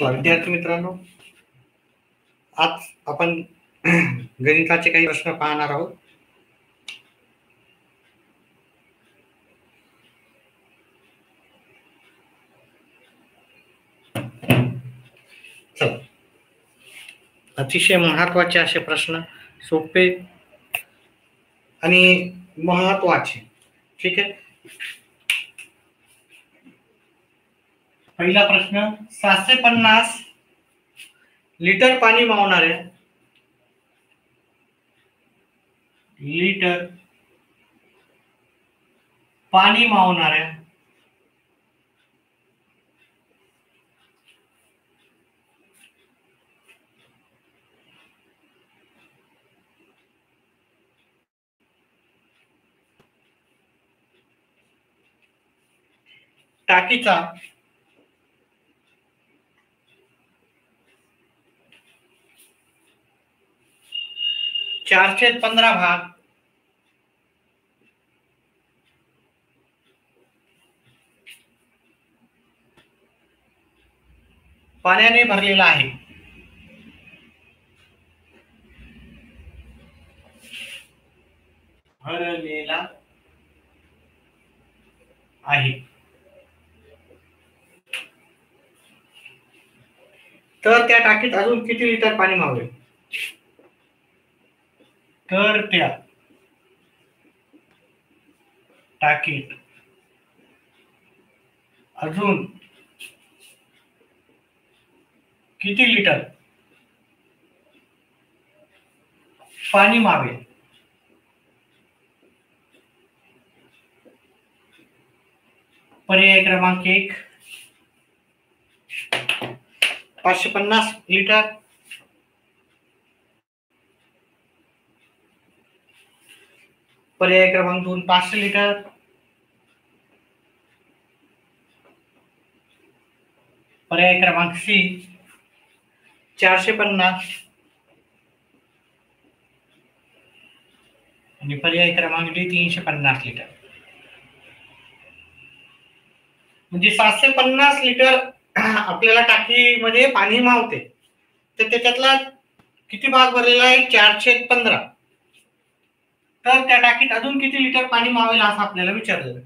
चला विद्यार्थी मित्रांनो, आज आपण गणिताचे काही प्रश्न पाहणार आहोत. चला, अतिशय महत्वाचे असे प्रश्न, सोपे आणि महत्वाचे. ठीक आहे. पहिला प्रश्न, 750 लिटर पाणी मावणाऱ्या टाकीचा 4/15 भाग पाण्याने भरलेला आहे. तर त्या टाकीत अजून किती लिटर पाणी मावेल? तर त्या टाकीत अजून किती लिटर पाणी मावेल? पर्याय क्रमांक 1 550 लिटर, पर्याय क्रमांक 2 500 लिटर, पर्याय क्रमांक सी 450 आणि पर्याय क्रमांक डी 350 लिटर. म्हणजे 750 लिटर आपल्याला टाकीमध्ये पाणी मावते, तर त्याच्यातला किती भाग भरलेला आहे? 4/15. तर त्या टाकीत अजून किती लिटर पाणी मावेल असं आपल्याला विचारलं.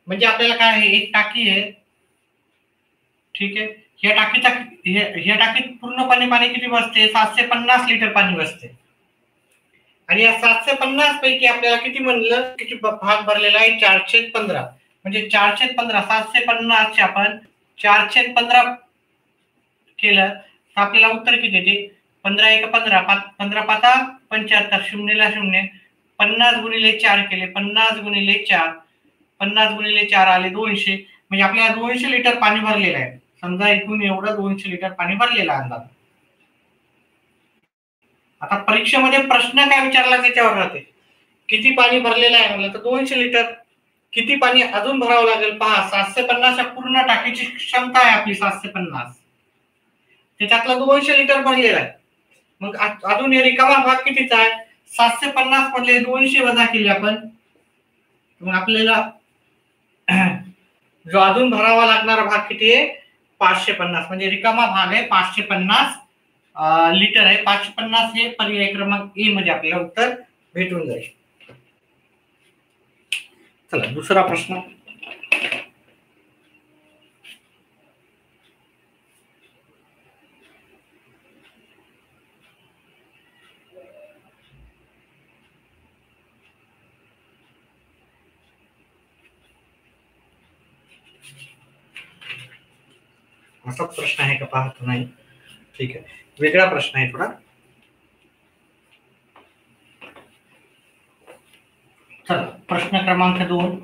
म्हणजे आपल्याला काय आहे, एक टाकी आहे. ठीक आहे. ह्या टाकीत पूर्णपणे पाणी किती बसते? 750 लिटर पाणी बसते. आणि या 750 पैकी आपल्याला किती म्हणलं, किती भाग भरलेला आहे? 4/15. म्हणजे 4/15 750 चे आपण 4/15 केलं तर आपल्याला उत्तर किती येते? 15 × 15 15 × 5 = 75, 0 × 0 50 × 4 केले, 50 × 4 50 × 4 आले 200. म्हणजे आपल्याला 200 लिटर पाणी भरलेलं आहे. समजा इथून एवढं 200 लिटर पाणी भरलेलं आहे अंदाज. आता परीक्षेमध्ये प्रश्न काय विचारला त्याच्यावर राहते, किती पाणी भरलेलं आहे म्हणलं तर 200 लिटर. किती पाणी अजून भरावं लागेल पहा. 750 पूर्ण टाकीची क्षमता आहे आपली 750, त्याच्यातला 200 लिटर भरलेला आहे. मग अजून रिकामा भाग कितीचा आहे? 750 मधले 200 वजा केले आपण, मग आपल्याला जो अजून भरावा लागणारा भाग किती आहे? 550. म्हणजे रिकामा भाग आहे 550 लिटर आहे. 550 हे पर्याय क्रमांक ए मध्ये आपल्याला उत्तर भेटून जाईल. चला दुसरा प्रश्न. असाच प्रश्न आहे का पाहतो नाही. ठीक आहे, वेगळा प्रश्न आहे थोडा. चला प्रश्न क्रमांक 2.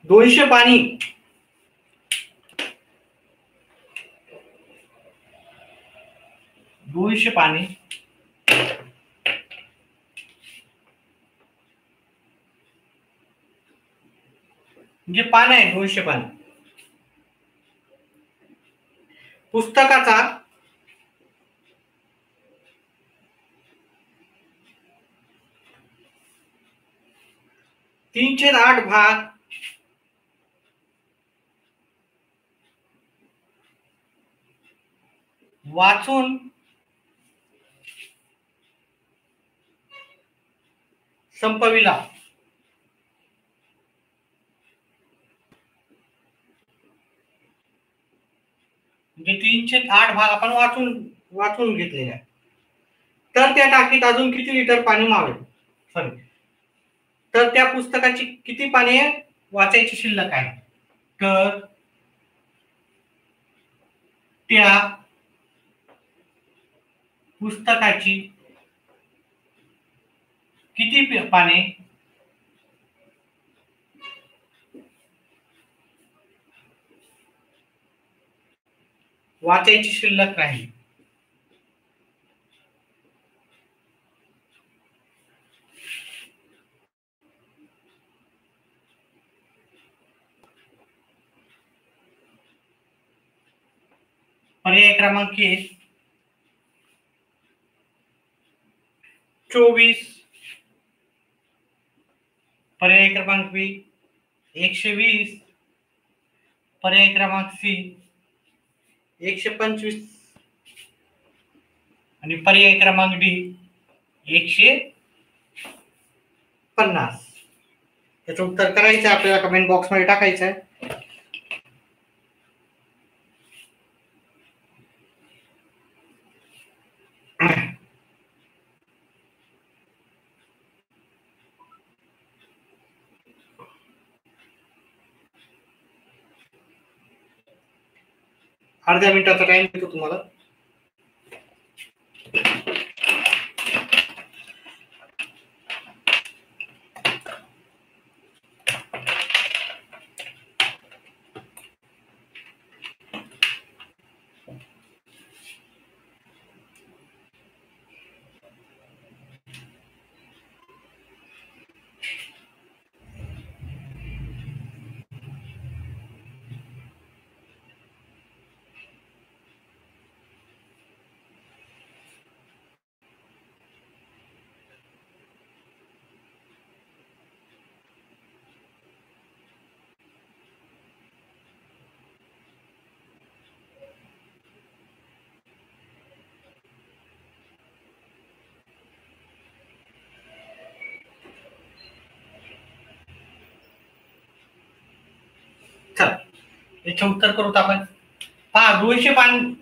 दोनशे पाणी म्हणजे पान आहे. 200 पान पुस्तकाचा 3/8 भाग वाचून संपविला. म्हणजे 3/8 भाग आपण वाचून घेतलेले आहे. तर त्या टाकीत अजून किती लिटर पाणी मावेल? सॉरी, तर त्या पुस्तकाची किती पाने वाचायची शिल्लक आहे? तर त्या पुस्तकाची किती पाने वाचायची शिल्लक राहील? पर्याय क्रमांक 1 24, पर्याय क्रमांक बी 120, पर्याय क्रमांक सी 125 आणि पर्याय क्रमांक डी 150. त्याचं उत्तर करायचं आपल्याला कमेंट बॉक्स मध्ये टाकायचं आहे. अर्ध्या मिनिटाचा टाइम देतो तुम्हाला. चला, याचे उत्तर करूत आपण. पहा, 200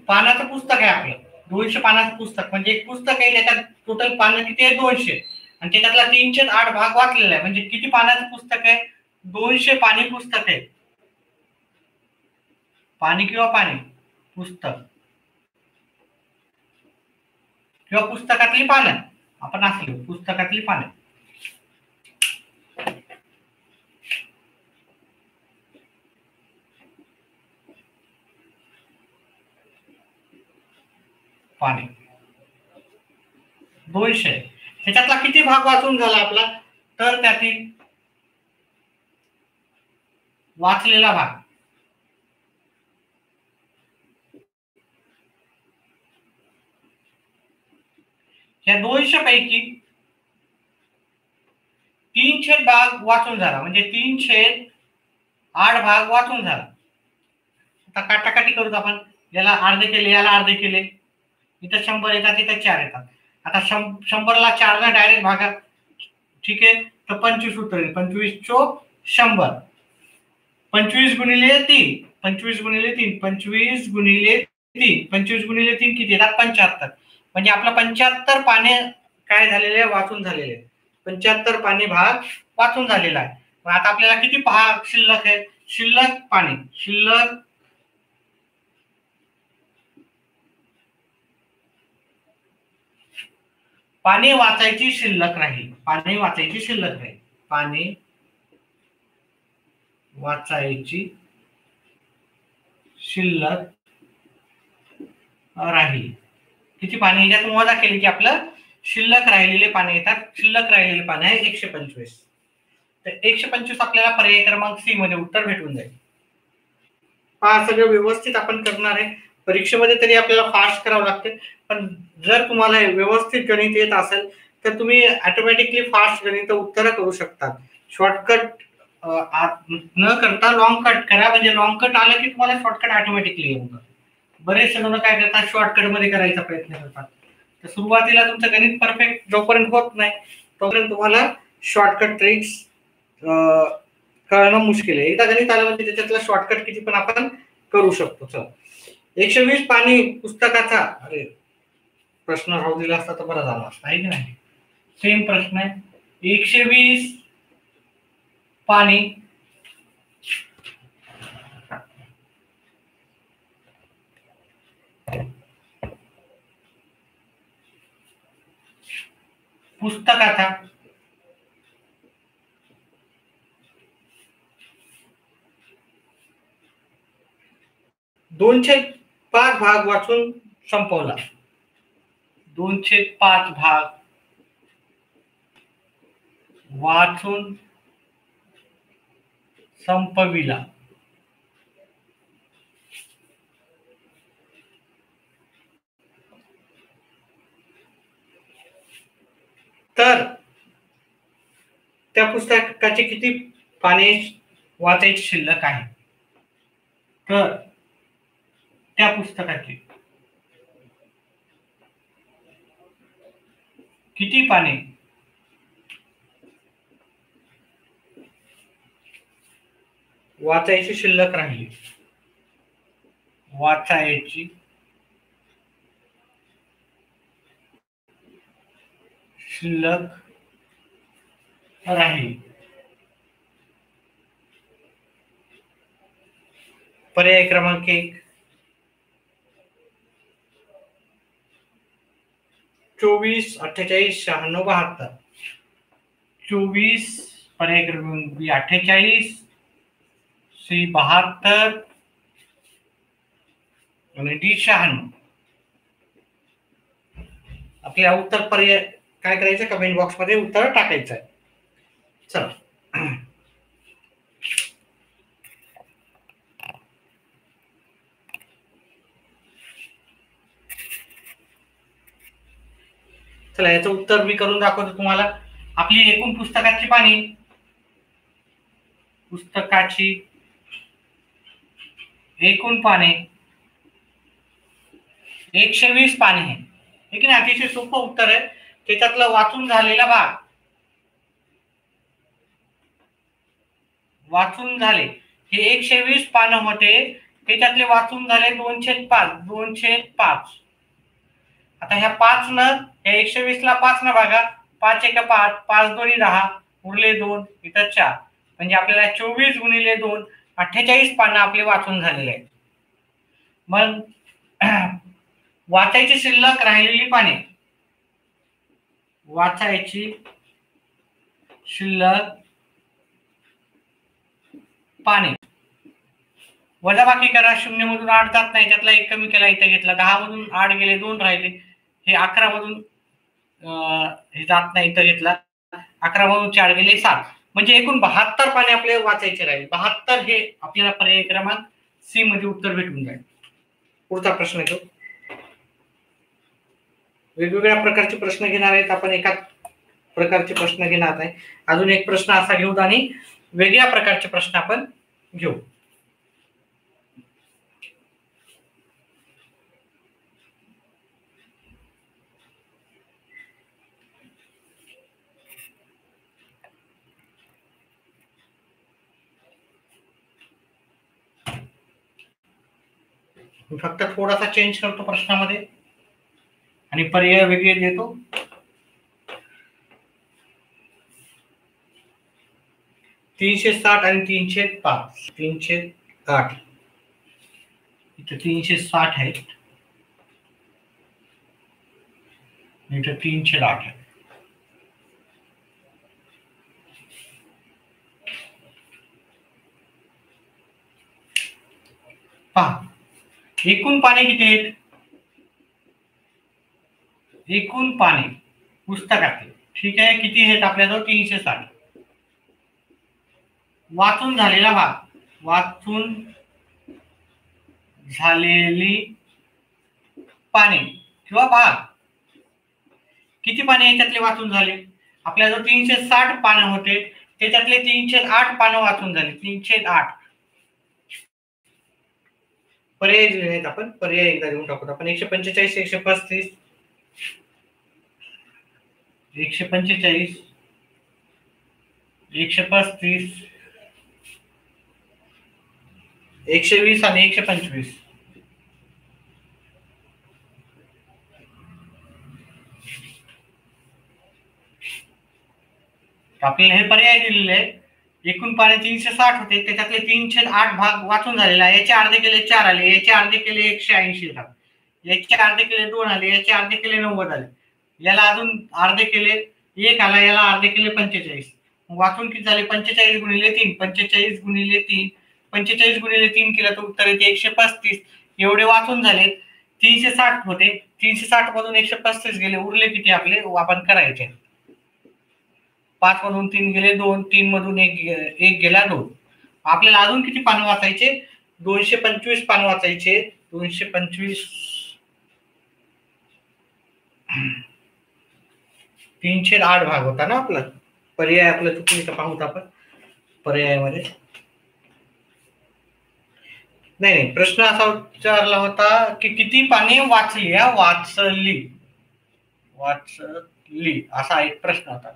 पानाचं पुस्तक आहे आपलं. 200 पानाचं पुस्तक म्हणजे एक पुस्तक आहे, त्याच्यात टोटल पानं किती आहे? 200. आणि त्याच्यातला 3/8 भाग वाचलेला आहे. म्हणजे किती पानाचं पुस्तक आहे? 200 पानी पुस्तक आहे. पानी किंवा पाणी पुस्तक किंवा पुस्तकातली पानं आपण असली पुस्तकातली पानं. पाणी 200. त्याच्यातला किती भाग वाचून झाला आपला? तर त्यातील वाचलेला भाग या 200 पैकी 3/8 भाग वाचून झाला. म्हणजे 3/8 भाग वाचून झाला. आता काटाकाटी करूत आपण. याला अर्धे केले, याला अर्धे केले. इथं 100 येतात, इथं 4 येतात. आता 100ला 4 ने डायरेक्ट भागा. ठीक आहे, तर 25 उतरेल. 25 चोक 100. 25 गुणिले 3, 25 गुणिले 3, 25 गुणिले 3, 25 गुणिले 3 किती येतात? 75. म्हणजे आपला 75 पाने काय झालेले वाचून झालेले. 75 पाने भाग वाचून झालेला आहे. मग आता आपल्याला किती भाग शिल्लक आहे? शिल्लक पाणी, शिल्लक पाणी वाचायची शिल्लक राहील. पाणी वाचायची शिल्लक राहील. पाणी वाचायची शिल्लक राहील. किती पाणी याच्यात वजा केली की आपलं शिल्लक राहिलेले पाने येतात. शिल्लक राहिलेले पाने आहे 125. तर 125 आपल्याला पर्याय क्रमांक सी मध्ये उत्तर भेटून जाईल. हा सगळं व्यवस्थित आपण करणार आहे. परीक्षेमध्ये तरी आपल्याला फास्ट करावं लागते, पण जर तुम्हाला व्यवस्थित गणित येत असेल तर तुम्ही ऑटोमॅटिकली फास्ट गणित उत्तर करू शकता. शॉर्टकट न करता लॉंग कट करा, म्हणजे लॉंग कट आलं की तुम्हाला शॉर्टकट ऑटोमॅटिकली येऊन जातं. बरेचसे जण काय करतात, शॉर्टकट मध्ये करायचा प्रयत्न करतात. तर सुरुवातीला तुमचं गणित परफेक्ट जोपर्यंत होत नाही तोपर्यंत तुम्हाला शॉर्टकट ट्रिक्स कळणं मुश्किल आहे. एकदा गणित आलं म्हणजे त्याच्यातला शॉर्टकट किती पण आपण करू शकतो. चल 120 पानी पुस्तकाचा, अरे प्रश्न राहू दिला असता तर बरं झालं असतं, आहे की नाही. सेम प्रश्न आहे. 120 पानी पुस्तकाचा 2/5 भाग वाचून संपवला. 2/5 भाग वाचून संपविला. तर त्या पुस्तकाची किती पाने वाचायची शिल्लक आहे. तर त्या पुस्तकाची किती पाने वाचायची शिल्लक राहिली. वाचायची शिल्लक राहिली. पर्याय क्रमांक 1 24, 48, 96, 72. 24 पर्याय क्रमांक बी 48, सी 72 आणि डी 96. आपल्या उत्तर पर्याय काय करायचं, कमेंट बॉक्स मध्ये उत्तर टाकायचं आहे. चला चला याचं उत्तर मी करून दाखवतो तुम्हाला. आपली एकूण पुस्तकाची एकूण पाने 120 पाने आहे. ठीक आहे ना. अतिशय सोपं उत्तर आहे. त्याच्यातलं वाचून झालेला भाग, वाचून झाले हे 120 पानं होते. त्याच्यातले वाचून झाले 2/5. आता ह्या 5 न या 120 ला 5 न भागा. 5 1 5, 5 2 10, उरले 2, इथं 4. म्हणजे आपल्याला 24 गुणिले 2 48 पानं आपले वाचून झालेले आहेत. मग वाचायची शिल्लक राहिलेली पाने, वाचायची शिल्लक पाने वजाबाकी करा. 0 मधून 8 जात नाही, त्यातला 1 कमी केला, इथे घेतला. 10 मधून 8 गेले, 2 राहिले. हे 11 मधून हे जात नाही, इथं घेतला. 11 मधून 4 गेले, 7. म्हणजे एकूण 72 पाने आपल्याला वाचायचे राहील. 72 हे आपल्याला पर्याय क्रमांक सी मध्ये उत्तर भेटून जाईल. पुढचा प्रश्न येतो. वेगवेगळ्या प्रकारचे प्रश्न घेणार आहेत आपण, एका प्रकारचे प्रश्न घेणार नाही. अजून एक प्रश्न असा घेऊ आणि वेगळ्या प्रकारचे प्रश्न आपण घेऊ. मी फक्त थोडासा चेंज करतो प्रश्नामध्ये आणि पर्याय वेगळे देतो. 360 आणि 305. 308 इथं 360 आहे, इथं 308 आहे. पहा एकूण पाने किती आहेत. एकूण पाने पुस्तकातले, ठीक आहे, किती आहेत आपल्याजवळ 360. वाचून झालेला भाग, वाचून झालेली पाने किंवा भाग किती पाने याच्यातले वाचून झाले. आपल्याजवळ 360 पानं होते. त्याच्यातले 3/8 पानं वाचून झाले. 3/8 पर्याय दिले नाहीत. आपण पर्याय एकदा देऊन टाकू. आपण 145, 135, 145, 135, 120 आणि 125. आपल्याला हे पर्याय दिलेले आहे. एकूण पाने 360 होते, त्याच्यातले 3/8 भाग वाचून झालेला आहे. याचे अर्धे केले 4 आले, याचे अर्धे केले 180 झाले, याचे अर्धे केले 2 आले, याचे अर्धे केले 90 आले, याला अजून अर्धे केले 1 आला, याला अर्धे केले 45. वाचून किती झाले? 45 गुणिले 3, 45 गुणिले 3, 45 गुणिले 3 केलं तर उत्तर येते 135. एवढे वाचून झाले. 360 होते, 360 मधून 135 गेले, उरले किती आपले? आपण करायचे. 5 मधून 3 गेले 2, 3 मधून 1 गेला 2. आपल्याला अजून किती पानं वाचायचे? 225 पानं वाचायचे. 225, 3/8 भाग होता ना आपला. पर्याय आपला चुकली का पाहूत आपण पर्यायामध्ये. नाही, प्रश्न असा विचारला होता की किती पाने वाचली. वाचली असा एक प्रश्न होता.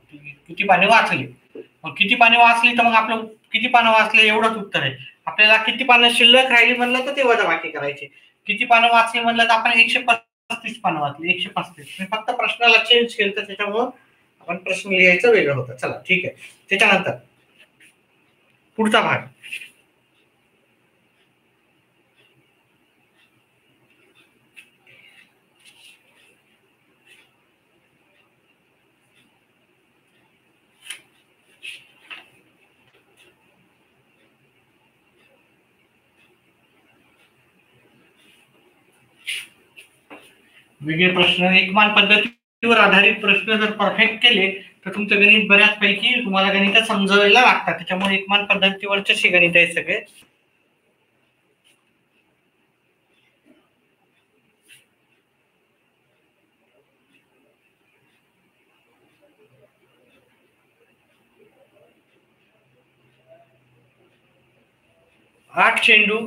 किती पाने वाचली. मग किती पाने वाचली तर मग आपलं किती पानं वाचले एवढंच उत्तर आहे. आपल्याला किती पानं शिल्लक राहिली म्हणलं तर ते वजाबाकी करायचे. किती पानं वाचली म्हणलं तर आपण 135 पानं वाचली. 135. मी फक्त प्रश्नाला चेंज केलं तर त्याच्यामुळं आपण प्रश्न लिहायचं वेगळं होतं. चला ठीक आहे. त्याच्यानंतर पुढचा भाग. वेगळे प्रश्न. एकमान पद्धतीवर आधारित प्रश्न जर परफेक्ट केले तर तुमचं गणित बऱ्याचपैकी तुम्हाला गणित समजावायला लागतात. त्याच्यामुळे एकमान पद्धतीवरचे गणित आहे सगळे. आठ चेंडू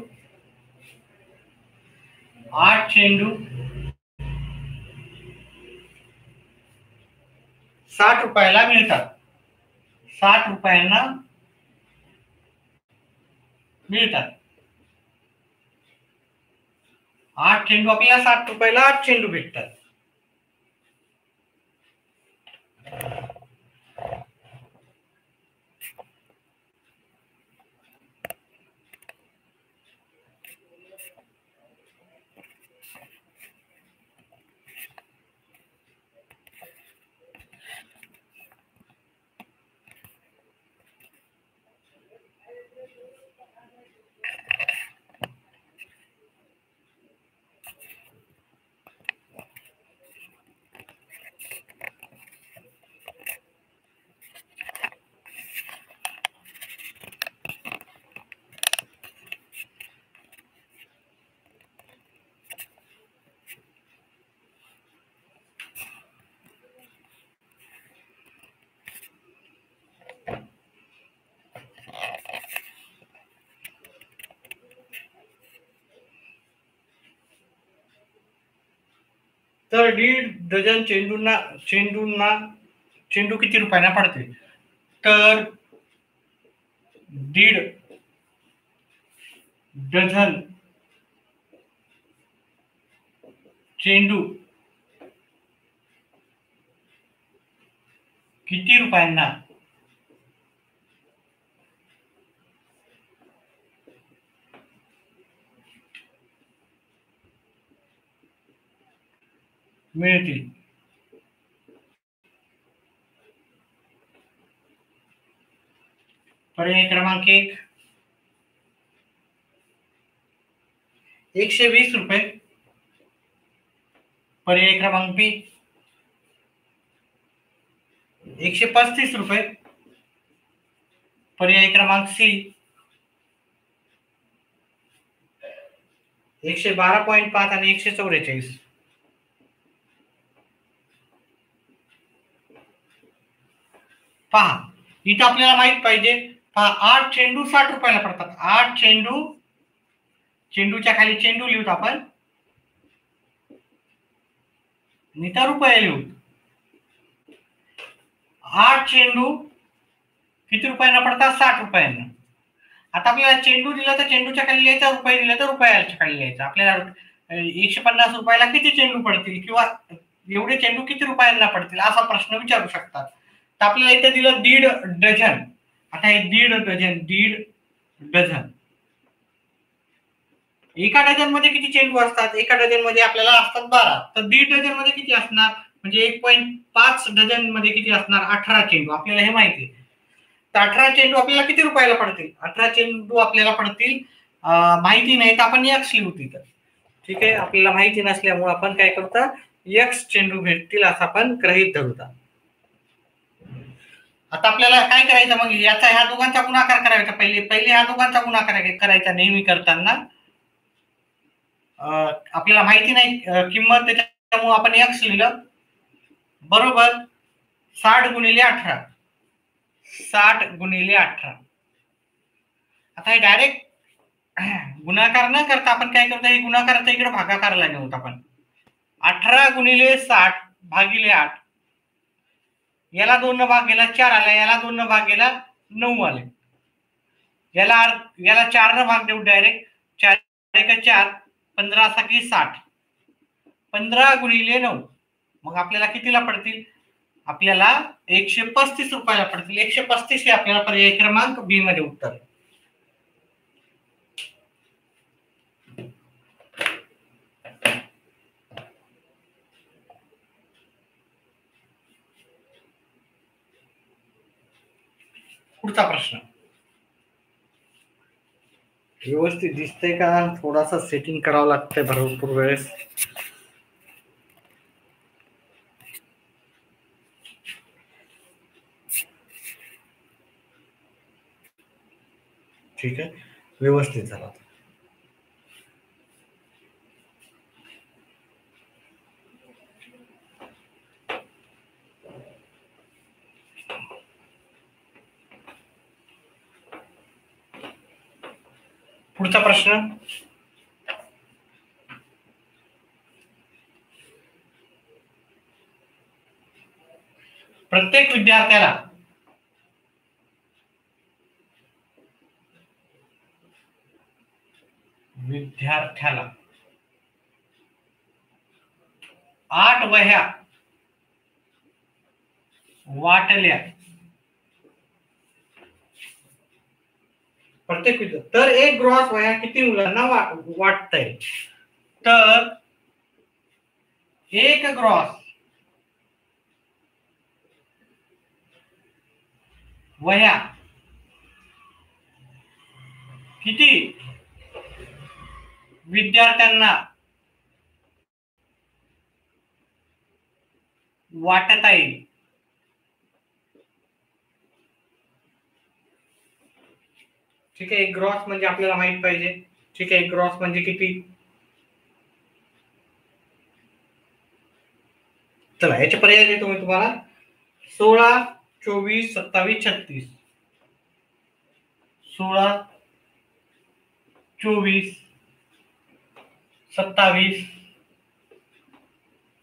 60 रुपयाला मिळतात. 60 रुपयांना मिळतात. 8 चेंडू आपल्याला 60 रुपयाला 8 चेंडू भेटतात. तर 1.5 डझन चेंडू किती रुपयाला पडते? तर 1.5 डझन चेंडू किती रुपयांना मिळतील? पर्याय क्रमांक 1 120 रुपये. पर्याय क्रमांक बी 135 रुपये. पर्याय क्रमांक सी 112.5 आणि 144. पहा, इथं आपल्याला माहित पाहिजे, 8 चेंडू 60 रुपयाला पडतात. 8 चेंडू, चेंडूच्या खाली चेंडू लिहूत आपण, इथं रुपये लिहू. 8 चेंडू किती रुपयांना पडतात? 60 रुपयांना. आता आपल्याला चेंडू दिला तर चेंडूच्या खाली लिहायचा, रुपये दिला तर रुपयाच्या खाली लिहायचा. आपल्याला 150 रुपयाला किती चेंडू पडतील किंवा एवढे चेंडू किती रुपयांना पडतील असा प्रश्न विचारू शकतात. तर आपल्याला इथे दिलं 1.5 डझन. आता हे 1.5 डझन, 1.5 डझन, एका डझन मध्ये किती चेंडू असतात? एका डझन मध्ये आपल्याला असतात 12. तर 1.5 डझन मध्ये किती असणार? म्हणजे 1.5 डझन मध्ये किती असणार? 18 चेंडू. आपल्याला हे माहिती आहे. तर 18 चेंडू आपल्याला किती रुपयाला पडतील? 18 चेंडू आपल्याला पडतील, माहिती नाही तर आपण एक्स लिहू तिथं. ठीक आहे, आपल्याला माहिती नसल्यामुळे आपण काय करतो, एक्स चेंडू भेटतील असं आपण गृहीत धरूता. आता आपल्याला काय करायचं मग? याचा ह्या दोघांचा गुणाकार करायचा. पहिले ह्या दोघांचा गुणाकार करायचा नेहमी करताना. आपल्याला माहिती नाही किंमत, त्याच्यामुळे आपण एक्स लिहिलं. बरोबर 60 गुणिले 18, 60 गुणिले 18. आता हे डायरेक्ट गुणाकार न करता आपण काय करतो, हे गुणाकाराचा इकडे भागाकारला नेऊत आपण. 18 गुणिले 60 भागिले 8, याला 2 भाग गेला 4 आला, याला 2 भाग गेला 9 आले, याला 4 न भाग देऊ डायरेक्ट. 4 1 4, 15 × 60, 15 गुणिले 9, मग आपल्याला कितीला पडतील? आपल्याला 135 रुपयाला पडतील. 135 हे आपल्याला पर्याय क्रमांक बी मध्ये उत्तर. पुढचा प्रश्न व्यवस्थित दिसतंय का? थोडासा सेटिंग करावं लागतंय भरपूर वेळेस. ठीक आहे, व्यवस्थित झाला. पुढचा प्रश्न, प्रत्येक विद्यार्थ्याला विद्यार्थ्याला 8 वह्या वाटल्या. प्रत्येक विद्यार्थी तर एक ग्रॉस वह्या किती मुलांना वाटतंय? तर एक ग्रॉस वह्या किती विद्यार्थ्यांना वाटता येईल? ठीक आहे, एक ग्रॉस म्हणजे आपल्याला माहित पाहिजे. ठीक आहे, एक ग्रॉस म्हणजे किती? चला याचे पर्याय देतो मी तुम्हाला. 16, 24, 27, 36. 16, 24, 27,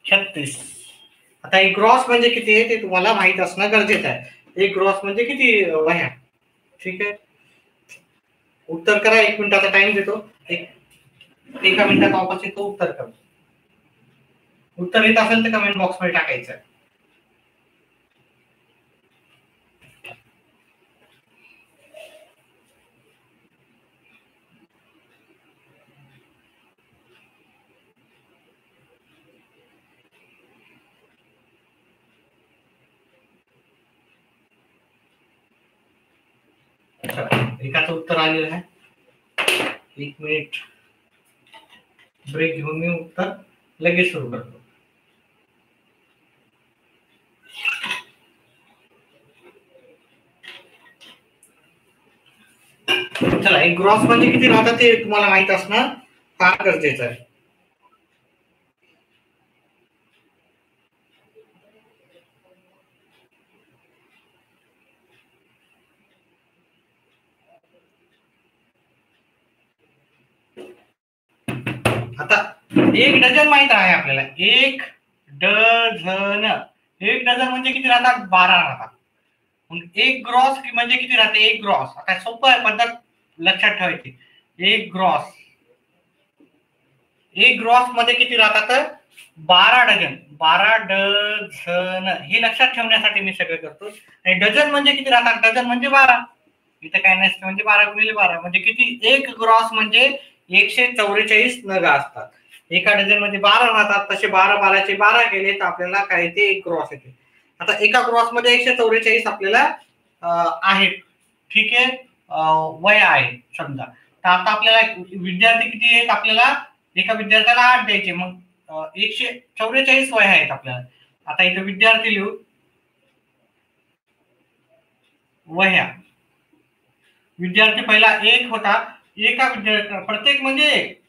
36. आता एक ग्रॉस म्हणजे किती आहे ते तुम्हाला माहित असणं गरजेचं आहे. एक ग्रॉस म्हणजे किती वह्या? ठीक आहे, उत्तर करा. 1 मिनिटाचा टाइम देतो. एका मिनिटात वापस येतो, उत्तर करा. उत्तर येत असेल तर कमेंट बॉक्स मध्ये टाकायचं. एकाचं उत्तर आलेलं आहे. 1 मिनिट ब्रेक घेऊन मी उत्तर लगेच सुरू करतो. चला, एक ग्रॉस म्हणजे किती राहतात ते तुम्हाला माहित असणं फार गरजेचं आहे. आता एक डझन माहित आहे आपल्याला, एक डझन, एक डझन म्हणजे किती राहतात, 12 राहतात. मग एक ग्रॉस म्हणजे किती राहते, एक ग्रॉस. आता सोपं आहे पद्धत लक्षात ठेवायची. एक ग्रॉस, एक ग्रॉस मध्ये किती राहतात, 12 डझन. 12 डझन हे लक्षात ठेवण्यासाठी मी सगळं करतो. आणि डझन म्हणजे किती राहतात, डझन म्हणजे 12. इथं काय नसतं, म्हणजे 12 गुणिले 12 म्हणजे किती, एक ग्रॉस म्हणजे 144 नग असतात. एका डझन मध्ये 12 राहतात, तसे 12 12चे 12 केले तर आपल्याला काय येते, एक ग्रॉस येते. आता एका ग्रॉस मध्ये 144 आपल्याला आहे. ठीक आहे, वय आहे समजा. तर आता आपल्याला विद्यार्थी किती आहेत, आपल्याला एका विद्यार्थ्याला 8 द्यायचे. मग 144 वय आहेत आपल्याला. आता इथे विद्यार्थी लिहू, वह्या. विद्यार्थी पहिला एक होता, एका विद्यार्थी, प्रत्येक म्हणजे एक,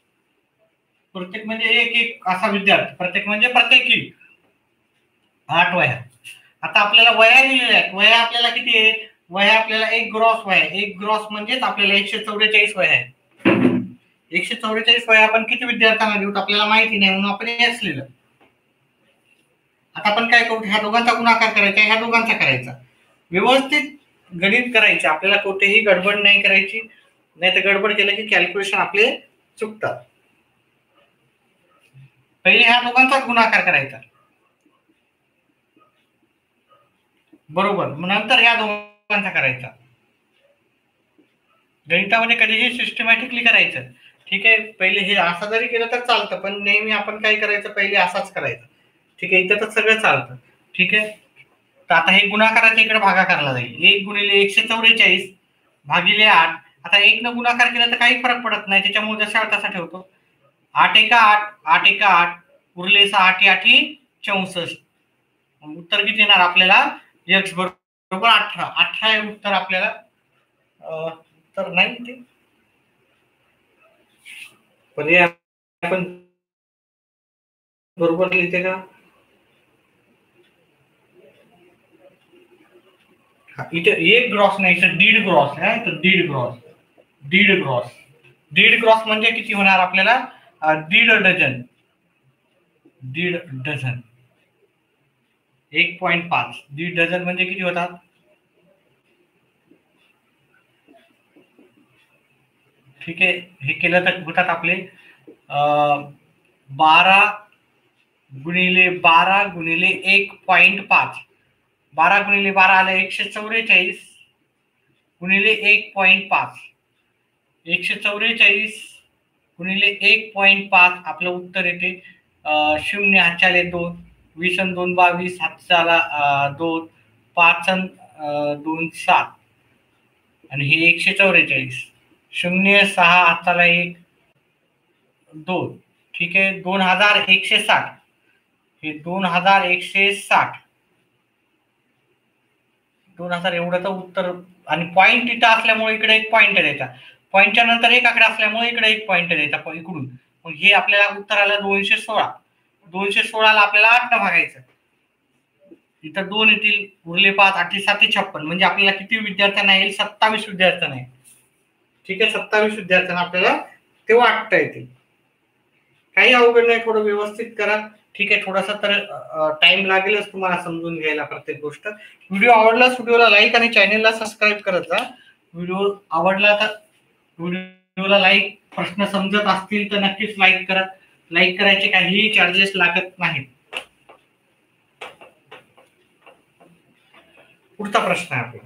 प्रत्येक म्हणजे एक एक असा विद्यार्थी, प्रत्येक म्हणजे प्रत्येकी 8 वह्या. आता आपल्याला वह्या लिहिलेल्या आहेत. वह्या आपल्याला किती आहे, वह्या आपल्याला एक ग्रॉस वह्या, एक ग्रॉस म्हणजेच आपल्याला 144 वह्या आहेत. 144 वह्या आपण किती विद्यार्थ्यांना देऊ आपल्याला माहिती नाही, म्हणून आपण एक्स लिहिलं. आता आपण काय करू, ह्या दोघांचा गुणाकार करायचा, ह्या दोघांचा करायचा, व्यवस्थित गणित करायचे. आपल्याला कुठेही गडबड नाही करायची, नाही तर गडबड केलं की कॅल्क्युलेशन आपले चुकतात. पहिले ह्या दोघांचा गुणाकार करायचा, बरोबर. मग नंतर ह्या दोघांचा करायचा. गणितामध्ये कधीही सिस्टमॅटिकली करायचं. ठीक आहे, पहिले हे असं जरी केलं तर चालतं, पण नेहमी आपण काय करायचं, पहिले असाच करायचं. ठीक आहे, इथं तर सगळं चालतं. ठीक आहे, तर आता हे गुणाकाराच्या इकडे भागाकारला जाईल. 1 गुणिले 144 भागिले 8. आता 1 न गुणाकार केला तर काही फरक पडत नाही, त्याच्यामुळे जसा तसा ठेवतो. 8 एका 8, 8 एका 8, उरले 6, 8 8 64. उत्तर किती येणार आपल्याला, x बरोबर 18. 18 हे उत्तर आपल्याला, तर नाही ते पर्याय आपण बरोबर लिहिते का, इथे एक ग्रॉस नाही तर दीड ग्रॉस आहे. तर दीड ग्रॉस, दीड ग्रॉस, दीड ग्रॉस म्हणजे किती होणार आपल्याला, दीड डझन, दीड डझन 1.5. दीड डझन म्हणजे किती होतात, ठीक आहे, हे केलं तर होतात आपले 12 गुणिले 12 गुणिले 1.5. 12 गुणिले 12 आलं 144 गुणिले 1.5. 144 गुणिले 1.5 आपलं उत्तर येते 0 हातच्याले 2, 20 आणि 2 22, हातच्याला 2, 5 आणि 2 7 आणि हे 144. 0 6 हाताला 1 2. ठीक आहे, 2160. हे 2160, 2000 एवढं तर उत्तर. आणि पॉईंट इथं असल्यामुळे इकडे एक पॉईंट द्यायचा, पॉईंटच्या नंतर एक आकडा असल्यामुळे इकडे एक पॉईंट द्यायचा इकडून. मग हे आपल्याला उत्तर आलं 216. 216ला आपल्याला 8 न भागायचं, इथं 2 येतील, उरले 5, 8 7 56. म्हणजे आपल्याला किती विद्यार्थ्यांना येईल, 27 विद्यार्थ्यांना येईल. ठीक आहे, 27 विद्यार्थ्यांना आपल्याला ते वाटता येतील. काही अवघड नाही, थोडं व्यवस्थित करा. ठीक आहे, थोडासा तर टाइम लागेलच तुम्हाला समजून घ्यायला प्रत्येक गोष्ट. व्हिडिओ आवडला, व्हिडिओला लाईक आणि चॅनेलला सबस्क्राईब करत जा. व्हिडिओ आवडला तर व्हिडिओला लाईक, प्रश्न समजत असतील तर नक्कीच लाईक करा. लाईक करायचे काहीही चार्जेस लागत नाहीत. पुढचा प्रश्न आहे आपला.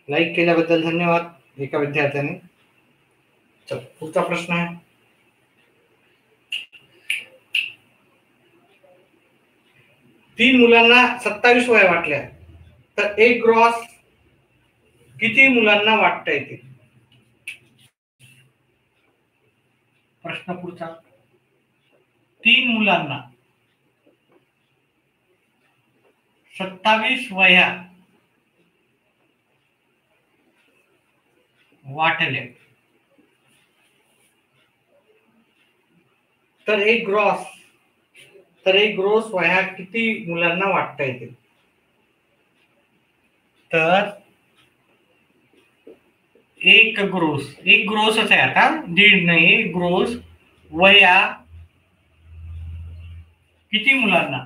लाईक केल्याबद्दल धन्यवाद एका विद्यार्थ्याने. चल, पुढचा प्रश्न आहे, 3 मुलांना 27 वह्या वाटल्या तर एक ग्रॉस किती मुलांना वाटता येते. प्रश्न पुढचा, 3 मुलांना 27 वह्या वाटल्या तर एक ग्रॉस वह्या किती मुलांना वाटता येतील. तर एक ग्रोसच आहे आता, दीड नाही, ग्रोस वया किती मुलांना?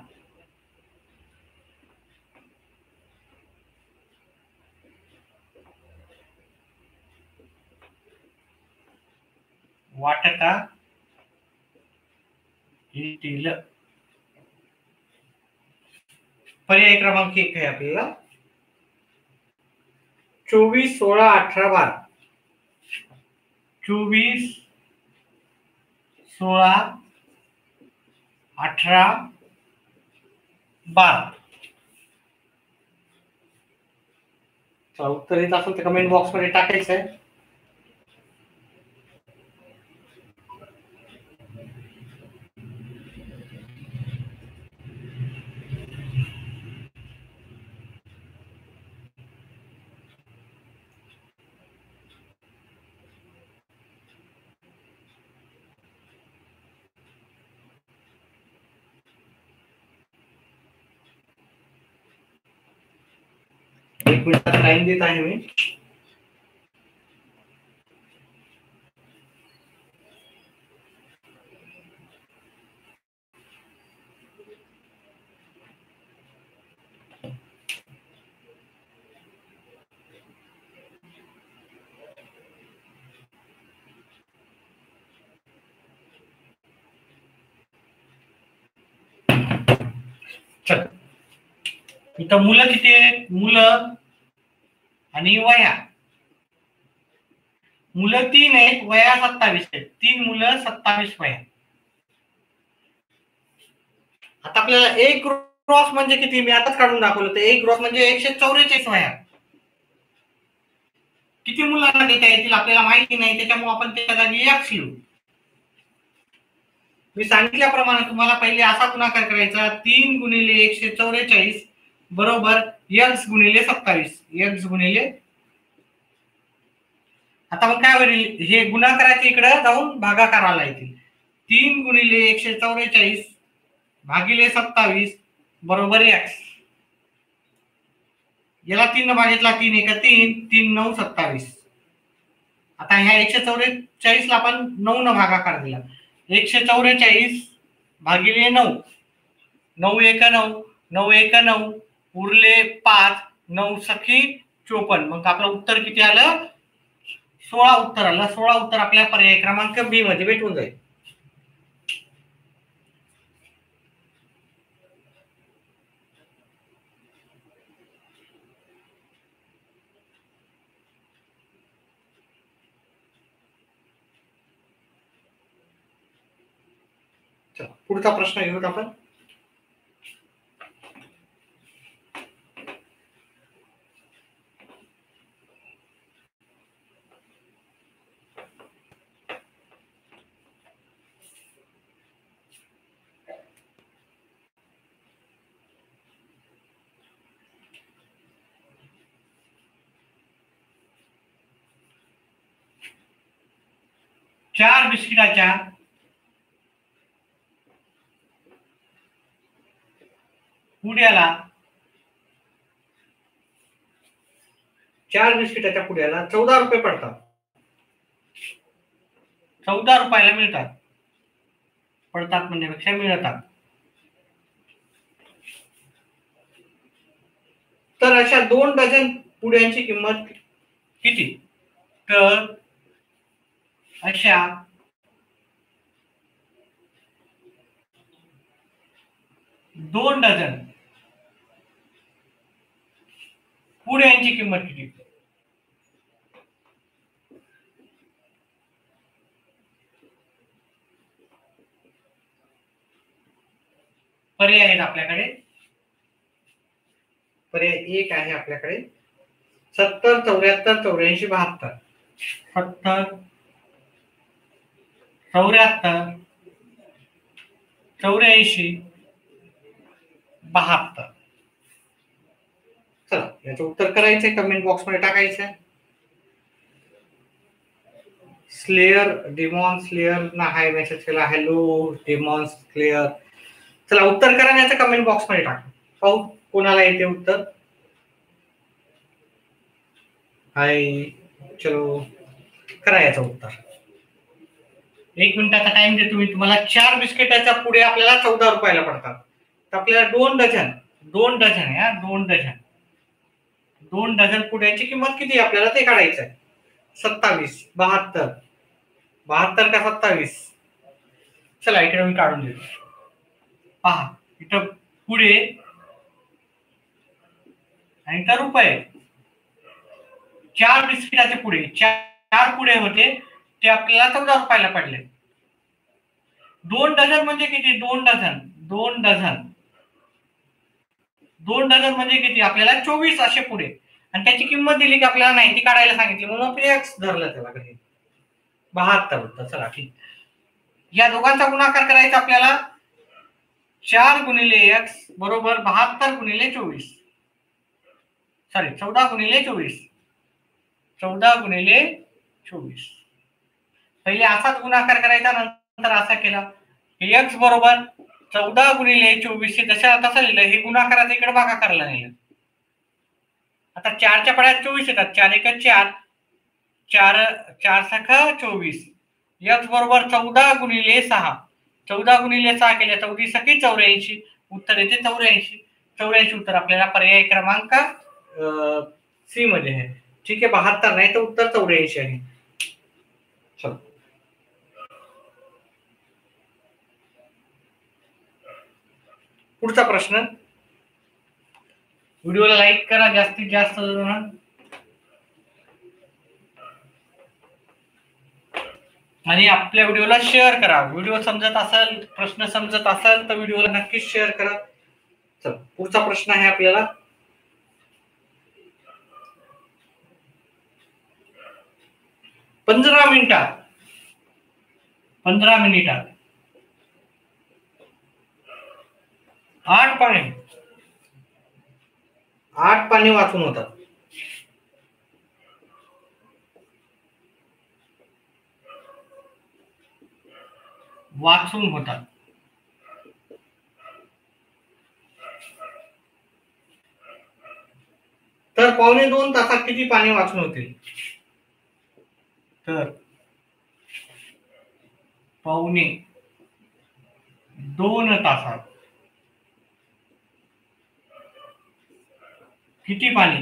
वाटता येतील. पर्याय क्रमांक 1 आहे आपल्याला 24, 16, 18, 12. 24, 16, 18, 12. उत्तर येत असेल तर कमेंट बॉक्स मध्ये टाकायचं आहे. एक मिनिटाचा टाइम देत आहे मी. चल, इथं मुलं किती आहेत? मुलं आणि वया. मुलं 3 आहेत, वया 27 आहेत. 3 मुलं 27 वया. आता आपल्याला एक क्रॉस म्हणजे किती? मी आताच काढून दाखवलं. तर एक क्रॉस म्हणजे 144 वया. किती मुलांना देता येतील आपल्याला माहिती नाही, त्याच्यामुळे आपण त्याच्या जागी x लिहू. मी सांगितल्याप्रमाणे तुम्हाला पहिले असा गुणाकार करायचा, 3 गुणिले 144 बरोबर x गुणिले 27. x गुणिले, आता मग काय होईल? हे गुणाकाराचे इकडे जाऊन भागाकाराला येतील. 3 गुणिले 144 भागिले 27 बरोबर x. याला 3 भागितला 3 1 3, 3 9 27. आता ह्या 144 ला आपण 9 न भागाकार दिला. 144 भागिले 9, 9 1 9, 9 1 9, उरले 5, 9 सखी 54. मग आपलं उत्तर किती आलं? 16 उत्तर आलं. 16 उत्तर आपल्या पर्याय क्रमांक बी मध्ये भेटून जाईल. पुढचा प्रश्न घेऊत आपण. चार बिस्किटाच्या पुड्याला 14 रुपये पडतात. 14 रुपयाला मिळतात. पडतात म्हणण्यापेक्षा मिळतात. तर अशा 2 डझन पुड्यांची किंमत किती? तर अशा 2 डझन पुड्यांची किंमत किती? पर्याय आहेत आपल्याकडे. पर्याय 1 आहे आपल्याकडे 70, 74, 84, 72. 70, 74, 84, 72. चला, याचं उत्तर करायचंय, कमेंट बॉक्स मध्ये टाकायचंय. स्लेयर, डेमॉन स्लेयर ना हाय मेसेज केला. Hello daemon slayer. चला, उत्तर करा, याचं कमेंट बॉक्स मध्ये टाका. पाहू कोणाला येते उत्तर. हाय चलो करा याचं उत्तर. 1 मिनिटाचा टाइम देतो मी तुम्हाला. 4 बिस्किटाच्या पुढे आपल्याला 14 रुपयाला पडतात. तर आपल्याला 2 डझन आहे, 2 डझन पुड्याची किंमत किती आपल्याला ते काढायचं आहे. 27, 72 का 27. चला इकडे मी काढून देतो. पहा इथं पुढे आणि इथं रुपये. 4 बिस्किटाचे पुढे 4 पुढे होते ते आपल्याला 14 रुपयाला पडले. 2 डझन म्हणजे किती? 2 डझन म्हणजे किती? आपल्याला 24 असे पुढे. आणि त्याची किंमत दिली की आपल्याला नाही ती काढायला सांगितली म्हणून आपण एक्स धरलं त्याला. कधी 72 होतं. चला ठीक. या दोघांचा गुणाकार करायचा आपल्याला. 4 गुणिले एक्स बरोबर 72 गुणिले 24. सॉरी 14 गुणिले 24. 14 गुणिले 24. पहिले असाच गुणाकार करायचा, नंतर असा केला. एक्स बरोबर 14 गुणिले 24 जशा तसं लिहिलं. हे गुणाकाराचं इकडे भागाकारला नेलं. आता 4च्या पड्यात 24 येतात. 4 एक 4, 4 सख 24. एक्स बरोबर 14 गुणिले 6. 14 गुणिले 6 केल्या 14 सखी 84. उत्तर येते 84. 84 उत्तर आपल्याला पर्याय क्रमांक सी मध्ये आहे. ठीक आहे. 72 नाही तर उत्तर 84 आहे. चलो पुढचा प्रश्न. व्हिडिओला लाईक करा जास्तीत जास्त जण. आणि आपल्या व्हिडिओला शेअर करा. व्हिडिओ समजत असेल, प्रश्न समजत असेल तर व्हिडिओला नक्कीच शेअर करा. चल पुढचा प्रश्न आहे आपल्याला. 15 मिनिटात 8 पाणी वाचून होतात. तर 1.25 तासात किती पाणी वाचून होतील? तर 1.25 तासात किती पाणी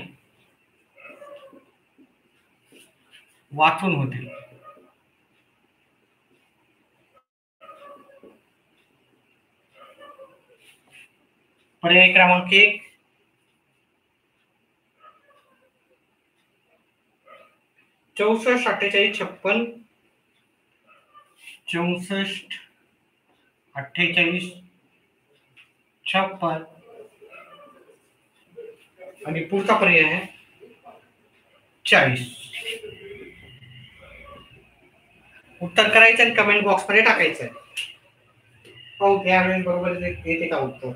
वाचून होतील? पर्याय क्रमांक 1 64, 48, 56, 64, 48, 56 आणि पुढचा पर्याय आहे 40. उत्तर करायचं आणि कमेंट बॉक्स मध्ये टाकायचं आहे. हो त्यावेळेस बरोबर येते का उत्तर?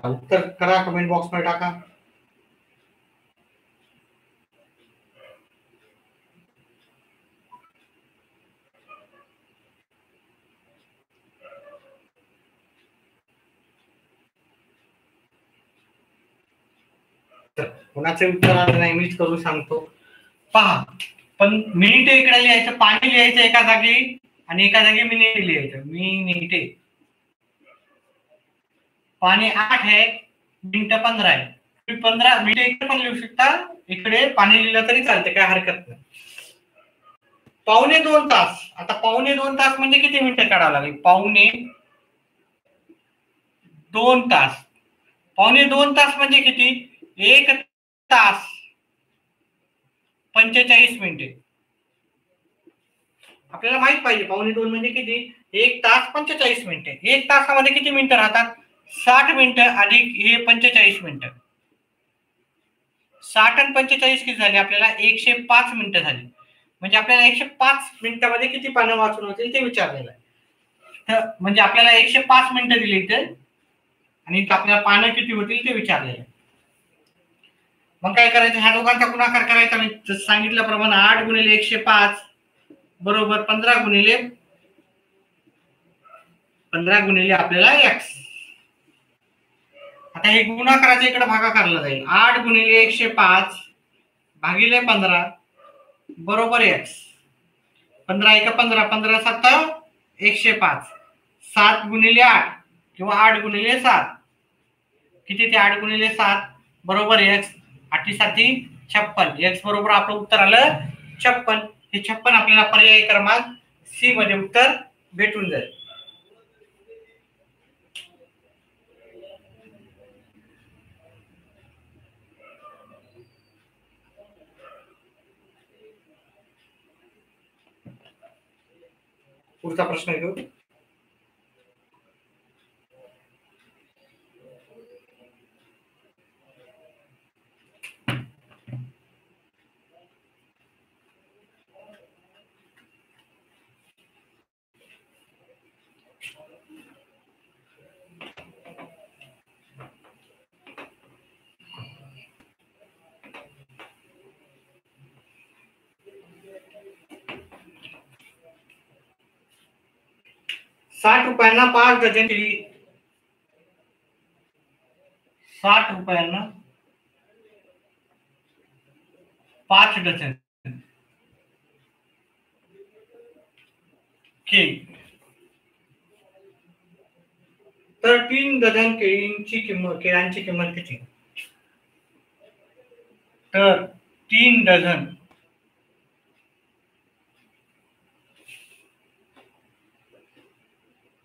उत्तर करा, कमेंट बॉक्स मध्ये टाका. कोणाचे उत्तर आलं नाही मीच करून सांगतो. पहा पण मिनिटे इकडे लिहायचं, पाणी लिहायचं एका जागी आणि एका जागी मिनिट लिहायचं. मिनिटे पाणी 8 आहे, मिनिट 15 आहे. 15 मिनिटे इकडे पण लिहू शकता, इकडे पाणी लिहिलं तरी चालते, काय हरकत नाही. 1.25 तास. आता 1.25 तास म्हणजे किती मिनिटं काढावं लागेल? 1.25 तास. 1.25 तास म्हणजे किती? 1 तास 45 मिनिटे. आपल्याला माहित पाहिजे 1.25 म्हणजे किती? 1 तास 45 मिनिटे. 1 तासामध्ये किती मिनिटं राहतात? 60 मिनिटं अधिक हे 45 मिनिटं. 60 आणि 45 किती झाले? आपल्याला 105 मिनिटं झाली. म्हणजे आपल्याला 105 मिनिटांमध्ये किती पाणी वाचून होतील ते विचारलेलं आहे. तर म्हणजे आपल्याला 105 मिनिटं दिली इथे आणि आपल्याला पानं किती होतील ते विचारलेलं. मग काय करायचं, ह्या दोघांचा गुणाकार करायचा. मी जसं सांगितल्याप्रमाणे 8 गुणिले 105 बरोबर 15 गुणिले आपल्याला x. आता हे गुणाकाराच्या इकडे भागाकारला जाईल. 8 गुणिले 105 भागिले 15 बरोबर x. 15 1 15 15 7 105. 7 गुणिले 8 किंवा 8 गुणिले 7 किती ते 8 गुणिले 7 बरोबर x. 8 7 56. x बरोबर आपलं उत्तर आलं 56. हे 56 आपल्याला पर्याय क्रमांक सी मध्ये उत्तर भेटून जाईल. पुढचा प्रश्न घेऊ. ₹60 5 डझन केळी. 60 5 डझन केळी. तर 3 डझन केळींची केळ्यांची किंमत किती? तर 3 डझन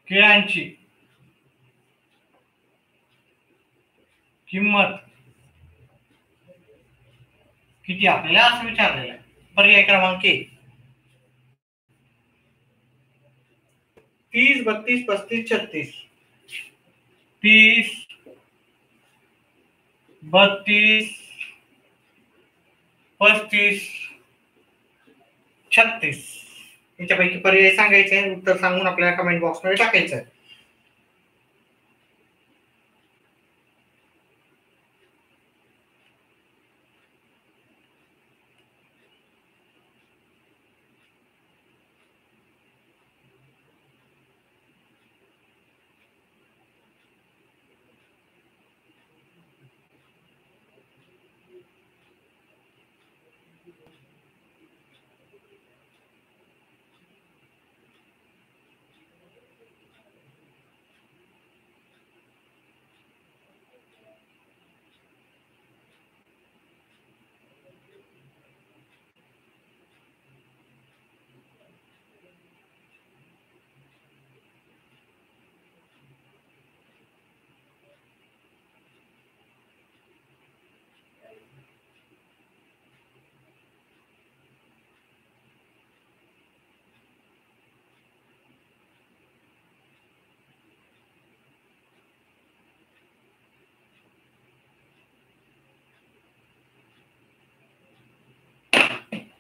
केळ्यांची किंमत किती आपल्याला असं विचारलेलं आहे. पर्याय क्रमांक 1 30 32 35 36. 30 32 35 36 याच्यापैकी पर्याय सांगायचे. उत्तर सांगून आपल्याला कमेंट बॉक्स मध्ये टाकायचं आहे.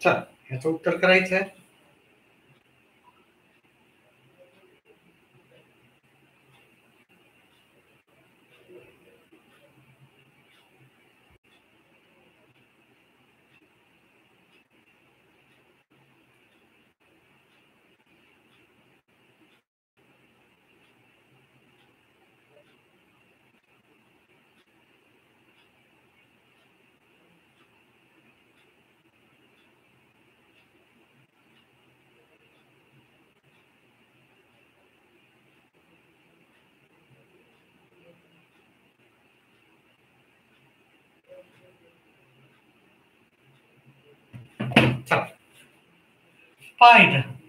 चल याचं उत्तर करायचं आहे.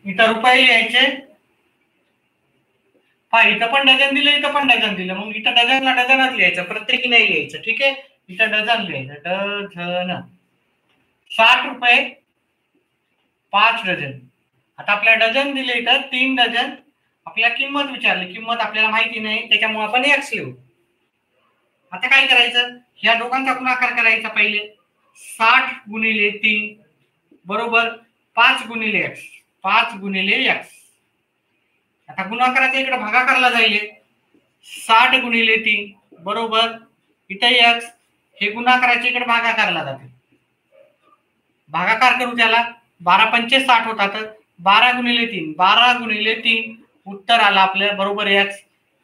इथं रुपये लिहायचे. इथं पण डझन दिलं, इथं पण डझन दिलं. मग इथं डझनला डझनच लिहायचं, प्रत्येकी नाही लिहायचं. ठीक आहे, इथं डझन लिहायचं. Dozen ₹60 5 dozen. आता आपल्याला डझन दिले इथं 3 डझन. आपल्याला किंमत विचारली, किंमत आपल्याला माहिती नाही, त्याच्यामुळे आपण x लिहू. आता काय करायचं, ह्या दोघांचा गुणाकार करायचा. पहिले 60 गुणिले 3 बरोबर 5 गुणिले x. 5 गुणिले x. आता गुणाकाराच्या इकडे भागाकारला जाईल. 60 गुणिले 3 बरोबर इथे x हे गुणाकाराच्या इकडे भागाकारला जाते. भागाकार करू त्याला 12 पंचे 60 होतात. 12 गुणिले 3 12 गुणिले 3 उत्तर आलं आपलं बरोबर x.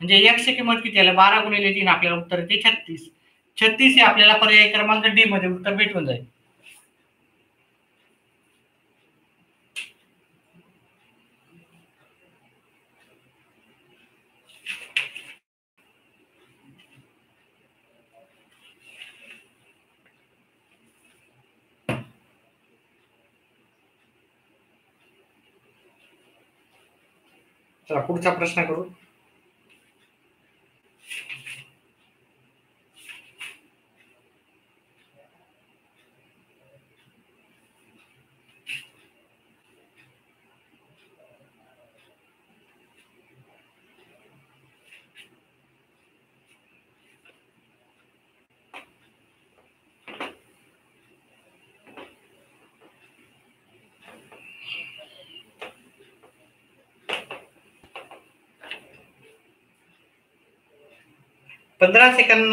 म्हणजे x ची किंमत किती आली 12 गुणिले 3 आपल्याला उत्तर येते 36. 36 हे आपल्याला पर्याय क्रमांक डी मध्ये उत्तर भेटून जाईल. चला पुढचा प्रश्न करू. पंधरा सेकंद.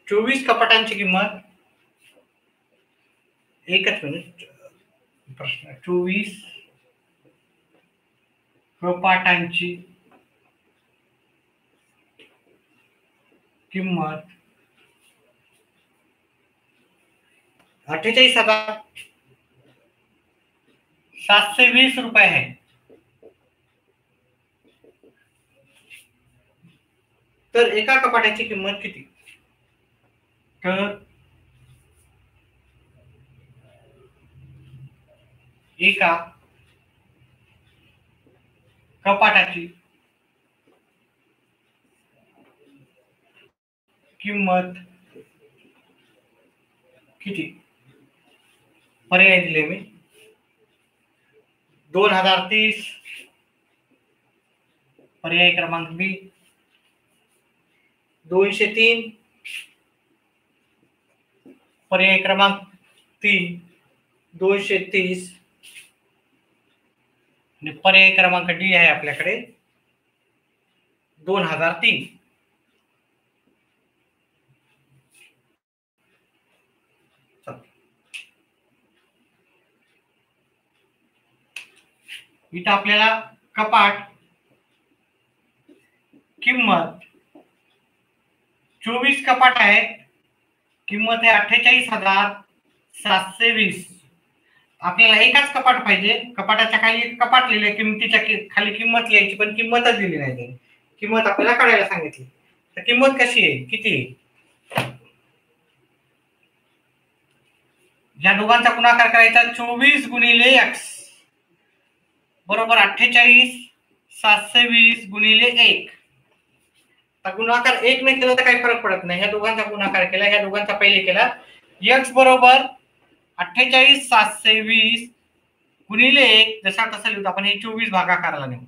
चोवीस कपाटांची किंमत एकच मिनिट प्रश्न. 24 कपाटांची किंमत 48,720 रुपये आहे. तर एका कपाटाची किंमत किती? तर एका कपाटाची किंमत किती? पर्याय दिले मी. 2030 पर्याय क्रमांक बी, 203 पर्याय क्रमांक 3, 230 आणि पर्याय क्रमांक डी आहे आपल्याकडे 2003. इथं आपल्याला कपाट किंमत 24 कपाट आहे, किंमत आहे 48,720. आपल्याला एकाच कपाट पाहिजे. कपाटाच्या खाली कपाट लिहिले, किमतीच्या खाली किंमत लिहायची, पण किंमतच दिली नाही त्यांनी. किंमत आपल्याला काढायला सांगितली. तर किंमत कशी आहे किती? या दोघांचा गुणाकार करायचा 24 गुणिले x बरोबर 48,720 गुणिले 1. गुणाकार 1 ने केला तर काही फरक पडत नाही. ह्या दोघांचा गुणाकार केला, ह्या दोघांचा पहिले केला. x बरोबर 48,720 गुणिले 1 जसा तसा लिहू आपण. हे 24 भागाकाराला नेऊ.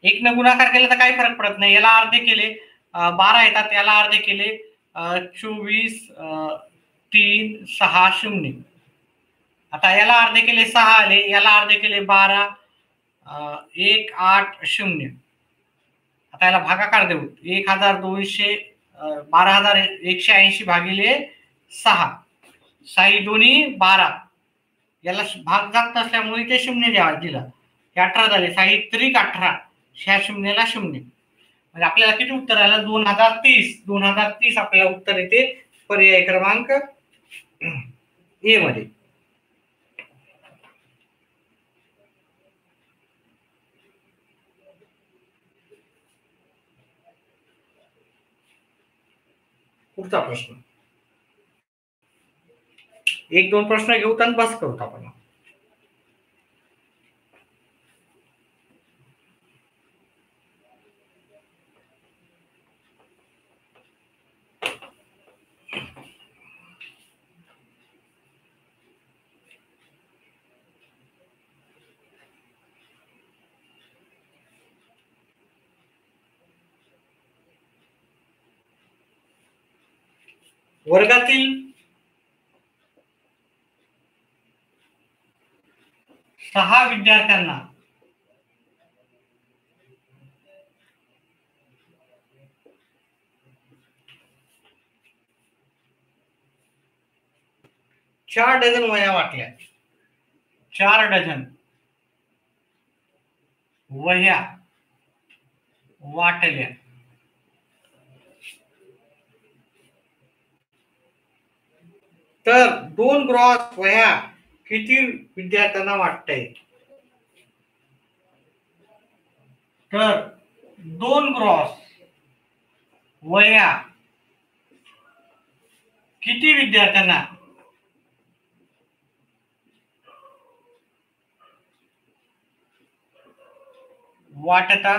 1 ने गुणाकार केला तर काही फरक पडत नाही. याला अर्धे केले 12 येतात, याला अर्धे केले 24 3 6 0. आता याला अर्धे केले 6 आले, याला अर्धे केले 12 1 8 0. आता याला भागाकार देऊ. 1200 12,180 भागिले 6. 6 दोन्ही 12. याला भाग जात नसल्यामुळे ते 0 दिला. हे 18 झाले. 6 त्रिक 18. ह्या 0ला 0. म्हणजे आपल्याला किती उत्तर आलं? 2030. 2030 आपल्याला उत्तर येते पर्याय क्रमांक ए मध्ये. पुढचा प्रश्न. 1-2 प्रश्न घेऊ आणि बस करू आपण. वर्गातील 6 विद्यार्थ्यांना चार डझन वह्या वाटल्या, 4 डझन वह्या वाटल्या, तर 2 ग्रॉस वह्या किती विद्यार्थ्यांना वाटतंय? तर 2 ग्रॉस वह्या किती विद्यार्थ्यांना वाटता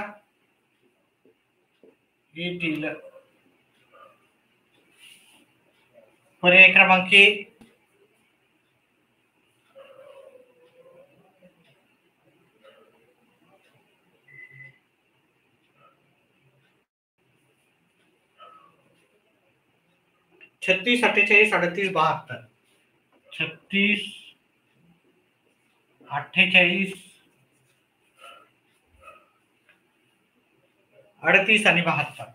येतील? पर्याय क्रमांक 1 36, 48, 38, 72. 36, 48, 38 आणि 72.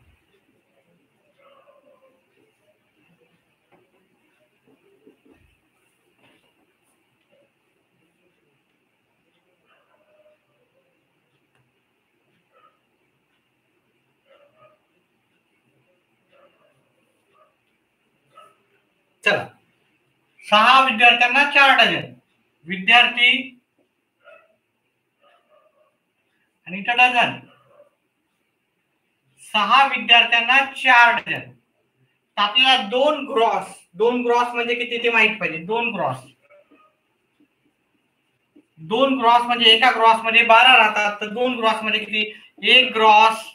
चला, 6 विद्यार्थ्यांना 4 डझन विद्यार्थी आणि इथं डझन, 6 विद्यार्थ्यांना 4 डझन, तर आपल्याला 2 ग्रॉस म्हणजे किती ते माहित पाहिजे. 2 ग्रॉस म्हणजे एका ग्रॉस मध्ये 12 राहतात, तर 2 ग्रॉस म्हणजे किती? 1 ग्रॉस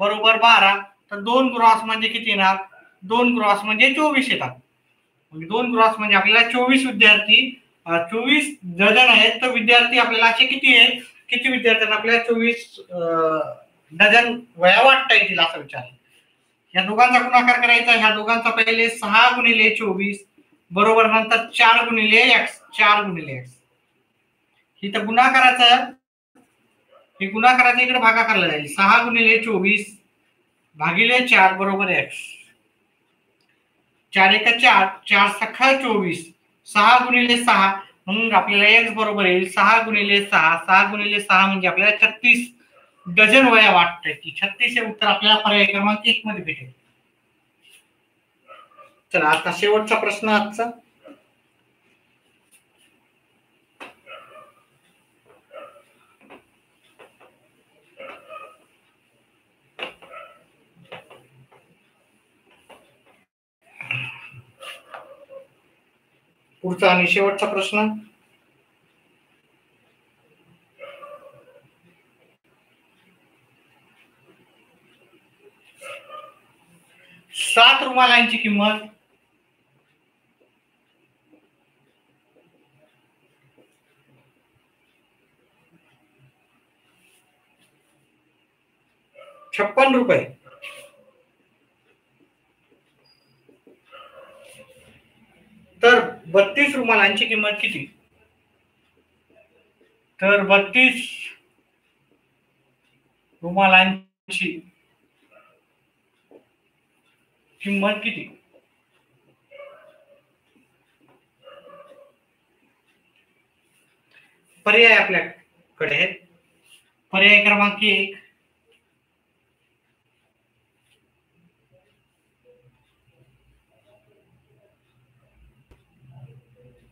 बरोबर 12, तर 2 ग्रॉस म्हणजे किती येणार? 2 ग्रॉस म्हणजे 24 येतात. 2 ग्रॉस म्हणजे आपल्याला 24 विद्यार्थी, 24 डझन आहेत, तर विद्यार्थी आपल्याला असे किती आहेत, किती विद्यार्थ्यांना आपल्याला 24 डझन वह्या वाटता येतील असं विचार. या दोघांचा गुणाकार करायचा. ह्या दोघांचा पहिले 6 गुणिले 24 बरोबर नंतर 4 गुणिले x, 4 गुणिले x. इथं गुणाकाराचं, हे गुणाकाराच्या इकडे भागाकारला जाईल. 6 गुणिले 24 भागिले 4 बरोबर x. 4 एका 4, 4 सखा 24, 6 गुणिले 6 मग आपल्याला x बरोबर येईल 6 गुणिले 6, 6 गुणिले 6 म्हणजे आपल्याला 36 डझन वह्या वाटतंय. की 36 हे उत्तर आपल्याला पर्याय क्रमांक 1 मध्ये भेटेल. चला, आता शेवटचा प्रश्न आजचा. पुढचा आणि शेवटचा प्रश्न. सात रुमालांची किंमत ₹56. तर 32 रुमालांची किंमत किती? तर 32 रुमालांची किंमत किती? पर्याय आपल्याकडे आहेत. पर्याय क्रमांक 1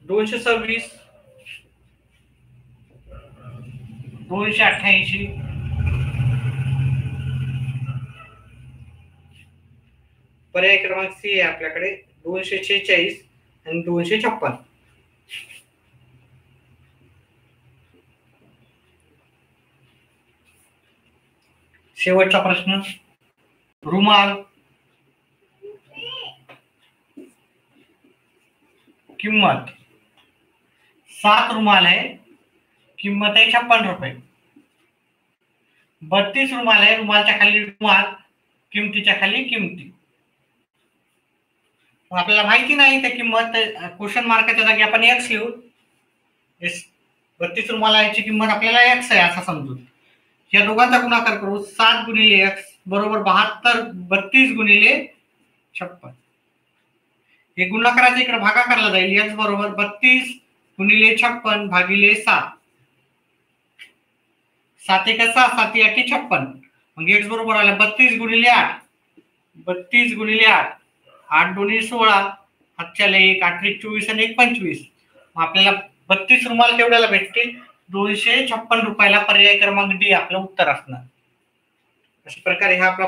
226, 288, पर्याय क्रमांक सी आहे आपल्याकडे 246 आणि 256. शेवटचा प्रश्न. रुमाल किंमत 7 रुमाल आहे, किंमत आहे ₹56. 32 रुमाल आहे, रुमालच्या खाली रुमाल, किमतीच्या खाली किमती. आपल्याला माहिती नाही त्या किंमत, क्वेश्चन मार्काच्या जागी आपण x लिहू. 32 रुमालाची किंमत आपल्याला x आहे असं समजून या दोघांचा गुणाकार करू. 7 गुणिले x बरोबर 72, 32 गुणिले 56. हे गुणाकाराचा इकडे भागाकारला जाईल. x बरोबर 32 गुणिले 56 भागिले 7. 7 एक 6, 7 8 56. मग x बरोबर आला 32 गुणिले 8. 32 गुणिले 8, 8 दोन्ही 16, 7 1, 8 24 आणि 1 25. मग आपल्याला 32 रुमाल तेवढ्याला भेटतील 256 रुपयाला. पर्याय क्रमांक डी आपलं उत्तर असणार. अशा प्रकारे हा आपला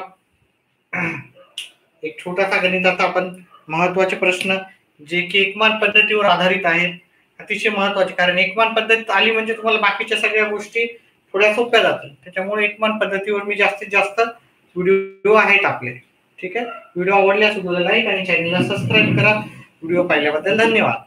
एक छोटासा गणिताचा आपण महत्वाचे प्रश्न जे की एकमान पद्धतीवर आधारित आहेत, अतिशय महत्वाचे. कारण एकमान पद्धत आली म्हणजे तुम्हाला बाकीच्या सगळ्या गोष्टी थोड्या सोप्या जातील. त्याच्यामुळे एकमान पद्धतीवर मी जास्तीत जास्त व्हिडिओ आहेत आपले. ठीक आहे. व्हिडिओ आवडल्यास व्हिडिओला लाईक आणि चॅनलला सबस्क्राईब करा. व्हिडिओ पाहिल्याबद्दल धन्यवाद.